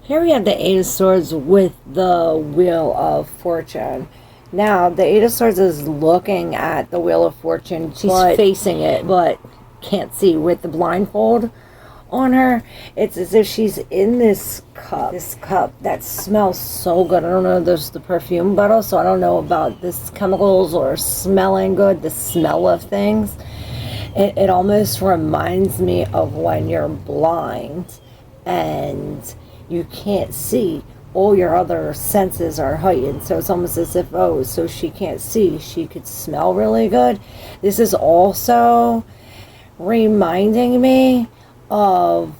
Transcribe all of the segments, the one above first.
Here we have the Eight of Swords with the Wheel of Fortune. Now, the Eight of Swords is looking at the Wheel of Fortune. She's facing it, but can't see with the blindfold on her. It's as if she's in this cup that smells so good. I don't know if there's the perfume bottle, so I don't know about this chemicals or smelling good, the smell of things. It almost reminds me of when you're blind and you can't see. All your other senses are heightened, so it's almost as if, oh, so she can't see, she could smell really good. This is also reminding me of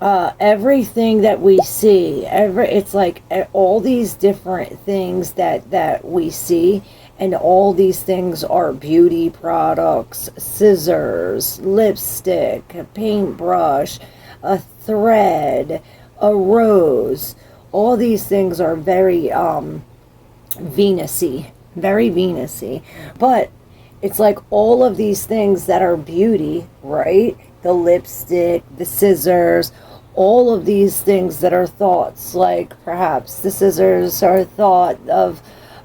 everything that we see. It's like all these different things that we see, and all these things are beauty products, scissors, lipstick, a paintbrush, a thread, a rose. All these things are very Venus-y, very Venus-y. But it's like all of these things that are beauty, right? The lipstick, the scissors, all of these things that are thoughts, like perhaps the scissors are thought of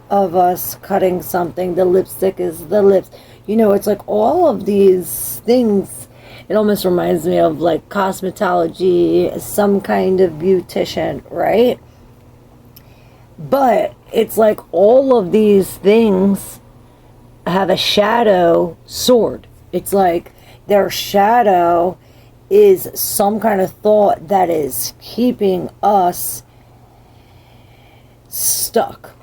us cutting something, the lipstick is the lips. You know, it's like all of these things. It almost reminds me of like cosmetology, some kind of beautician, right? But it's like all of these things have a shadow sword. It's like their shadow is some kind of thought that is keeping us stuck.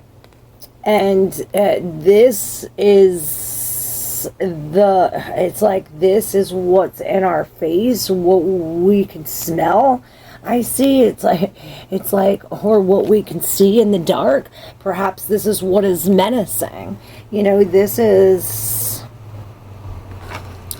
And this is it's like this is what's in our face, what we can smell. I see it's like or what we can see in the dark. Perhaps this is what is menacing. You know, this is,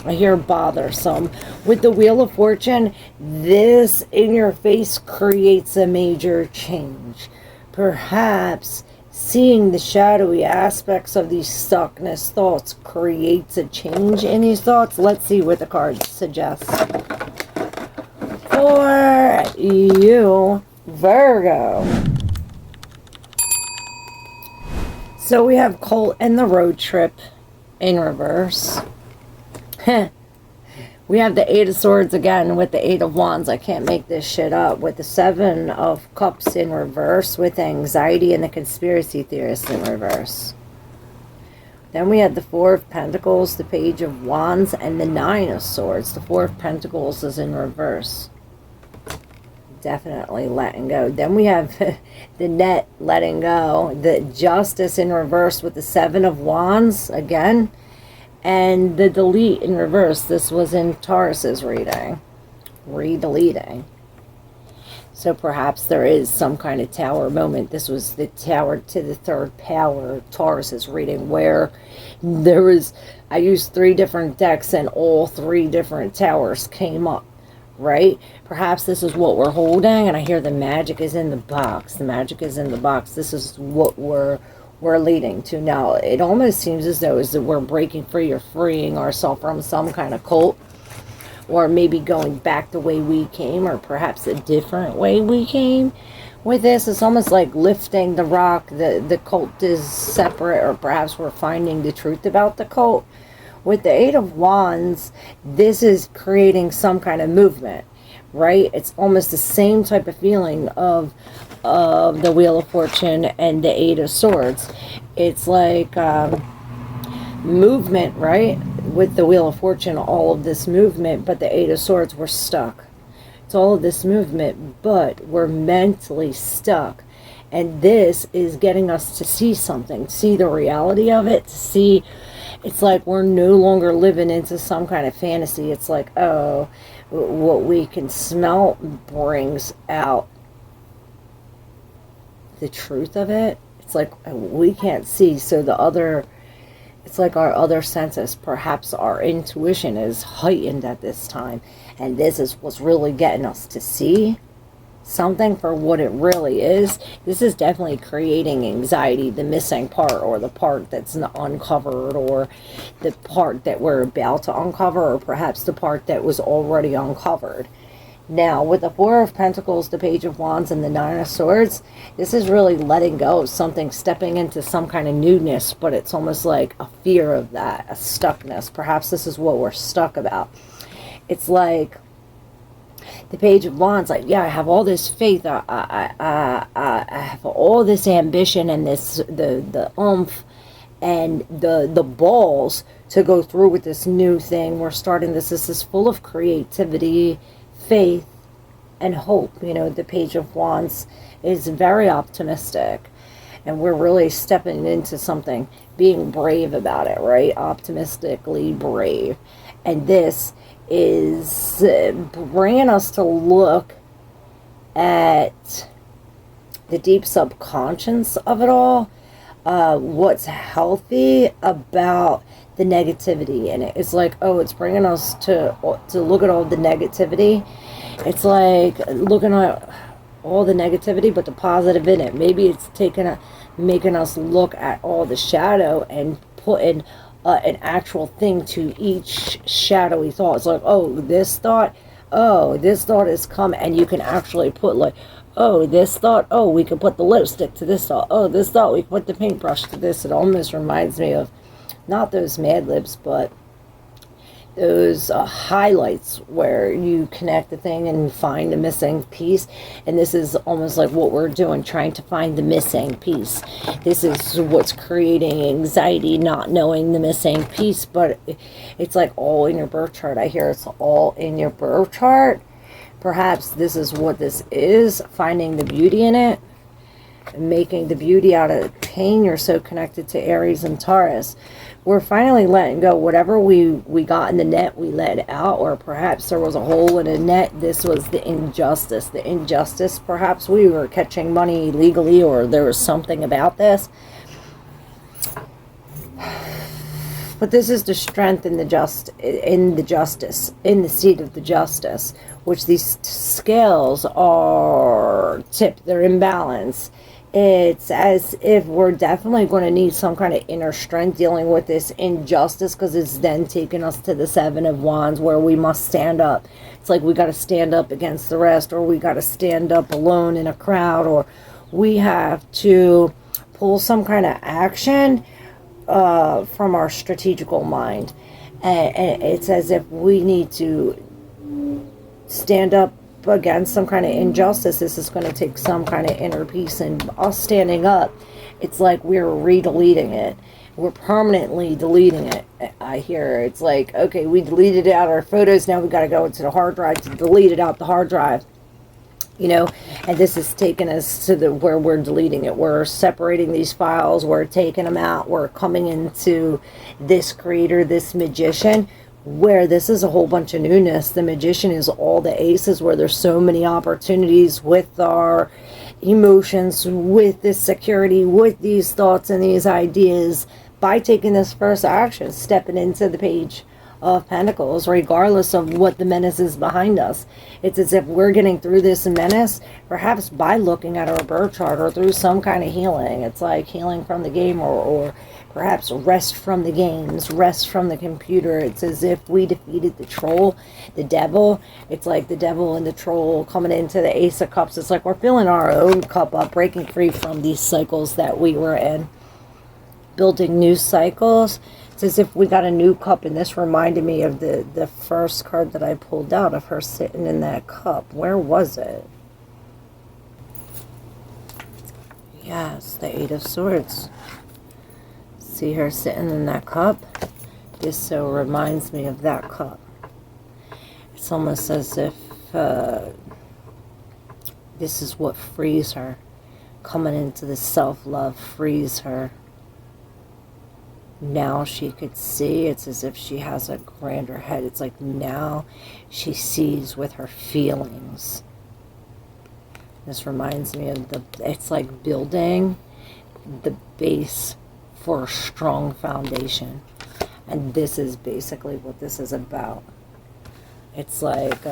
I hear bothersome. With the Wheel of Fortune, this in your face creates a major change. Perhaps seeing the shadowy aspects of these stuckness thoughts creates a change in these thoughts. Let's see what the cards suggest for you, Virgo. So we have Colt and the road trip in reverse. We have the Eight of Swords again with the Eight of Wands. I can't make this shit up. With the Seven of Cups in reverse, with anxiety and the conspiracy theorist in reverse. Then we had the Four of Pentacles, the Page of Wands, and the Nine of Swords. The Four of Pentacles is in reverse. Definitely letting go. Then we have the Net letting go. The Justice in reverse with the Seven of Wands again. And the Delete in reverse. This was in Taurus's reading. Redeleting. So perhaps there is some kind of tower moment. This was the Tower to the Third Power, Taurus's reading, where there was, I used 3 different decks and all 3 different towers came up, right? Perhaps this is what we're holding, and I hear the magic is in the box. The magic is in the box. This is what we're leading to. Now, it almost seems as though we're breaking free or freeing ourselves from some kind of cult, or maybe going back the way we came, or perhaps a different way we came. With this, it's almost like lifting the rock. The cult is separate, or perhaps we're finding the truth about the cult. With the Eight of Wands, this is creating some kind of movement, right? It's almost the same type of feeling of the Wheel of Fortune and the Eight of Swords. It's like movement, right? With the Wheel of Fortune, all of this movement, but the Eight of Swords, we're stuck. It's all of this movement, but we're mentally stuck. And this is getting us to see something, see the reality of it, to see. It's like we're no longer living into some kind of fantasy. It's like, oh, what we can smell brings out the truth of it. It's like we can't see, so the other, it's like our other senses, perhaps our intuition is heightened at this time, and this is what's really getting us to see something for what it really is. This is definitely creating anxiety, the missing part, or the part that's not uncovered, or the part that we're about to uncover, or perhaps the part that was already uncovered. Now, with the Four of Pentacles, the Page of Wands, and the Nine of Swords, this is really letting go of something, stepping into some kind of newness, but it's almost like a fear of that, a stuckness. Perhaps this is what we're stuck about. It's like the Page of Wands, like, yeah, I have all this faith, I have all this ambition and this, the oomph and the balls to go through with this new thing. We're starting this. This is full of creativity, faith, and hope. You know, the Page of Wands is very optimistic, and we're really stepping into something, being brave about it, right? Optimistically brave. And this is bringing us to look at the deep subconscious of it all, what's healthy about the negativity in it. It's like, oh, it's bringing us to look at all the negativity. It's like looking at all the negativity, but the positive in it. Maybe it's making us look at all the shadow and putting an actual thing to each shadowy thought. It's like, oh, this thought is coming, and you can actually put like, oh, this thought, oh, we can put the lipstick to this thought, oh, this thought, we can put the paintbrush to this. It almost reminds me of not those Mad Libs, but those highlights where you connect the thing and find the missing piece. And this is almost like what we're doing, trying to find the missing piece. This is what's creating anxiety, not knowing the missing piece. But it's like all in your birth chart. I hear it's all in your birth chart. Perhaps this is what this is, finding the beauty in it, making the beauty out of pain. You're so connected to Aries and Taurus. We're finally letting go. Whatever we got in the net, we let it out. Or perhaps there was a hole in a net. This was the injustice. The injustice, perhaps we were catching money illegally, or there was something about this. But this is the strength in the justice, in the seat of the justice, which these scales are tipped, they're in balance. It's as if we're definitely going to need some kind of inner strength dealing with this injustice, because it's then taking us to the Seven of Wands, where we must stand up. It's like we got to stand up against the rest, or we got to stand up alone in a crowd, or we have to pull some kind of action from our strategical mind. And it's as if we need to stand up against some kind of injustice. This is going to take some kind of inner peace, and us standing up, it's like we're re-deleting it. We're permanently deleting it. I hear it's like, okay, we deleted it out of our photos, now we got to go into the hard drive to delete it out the hard drive. You know, and this is taking us to where we're deleting it. We're separating these files, we're taking them out, we're coming into this creator, this magician, where this is a whole bunch of newness. The magician is all the aces, where there's so many opportunities with our emotions, with this security, with these thoughts and these ideas, by taking this first action, stepping into the Page of Pentacles, regardless of what the menace is behind us. It's as if we're getting through this menace, perhaps by looking at our birth chart, or through some kind of healing. It's like healing from the game, or perhaps rest from the games, rest from the computer. It's as if we defeated the troll, the devil. It's like the devil and the troll coming into the Ace of Cups. It's like we're filling our own cup up, breaking free from these cycles that we were in, building new cycles. It's as if we got a new cup, and this reminded me of the first card that I pulled out, of her sitting in that cup. Where was it? Yes, the Eight of Swords. See her sitting in that cup? This so reminds me of that cup. It's almost as if this is what frees her. Coming into the self-love frees her. Now she could see. It's as if she has a grander head. It's like now she sees with her feelings. This reminds me of it's like building the base for a strong foundation. And this is basically what this is about. It's like,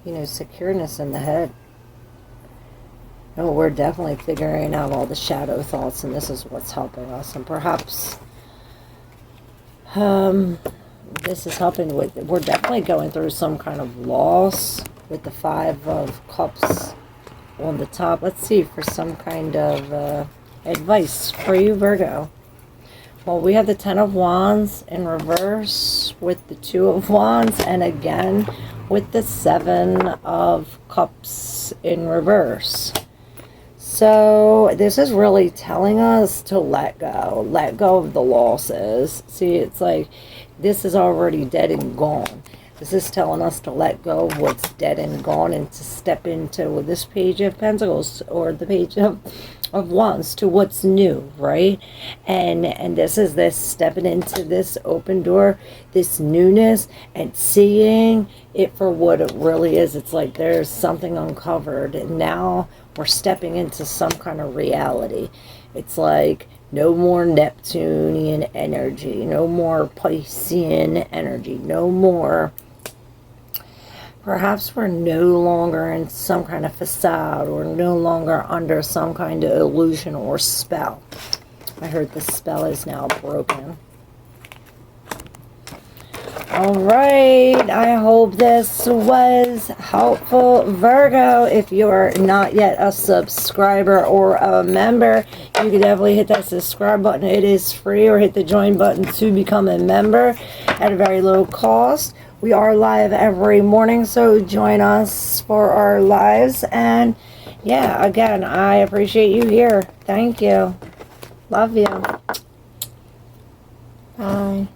secureness in the head. No, we're definitely figuring out all the shadow thoughts, and this is what's helping us. And perhaps this is helping with, we're definitely going through some kind of loss with the Five of Cups on the top. Let's see for some kind of advice for you, Virgo. Well, we have the Ten of Wands in reverse with the Two of Wands, and again with the Seven of Cups in reverse. So this is really telling us to let go of the losses. See, it's like this is already dead and gone. This is telling us to let go of what's dead and gone and to step into this Page of Pentacles or the Page of Wands to what's new, right? And this is this stepping into this open door, this newness, and seeing it for what it really is. It's like there's something uncovered, and now we're stepping into some kind of reality. It's like no more Neptunian energy, no more Piscean energy, no more. Perhaps we're no longer in some kind of facade or no longer under some kind of illusion or spell. I heard the spell is now broken. All right, I hope this was helpful, Virgo. If you're not yet a subscriber or a member, you can definitely hit that subscribe button. It is free, or hit the join button to become a member at a very low cost. We are live every morning, so join us for our lives. And yeah, again, I appreciate you here. Thank you. Love you. Bye.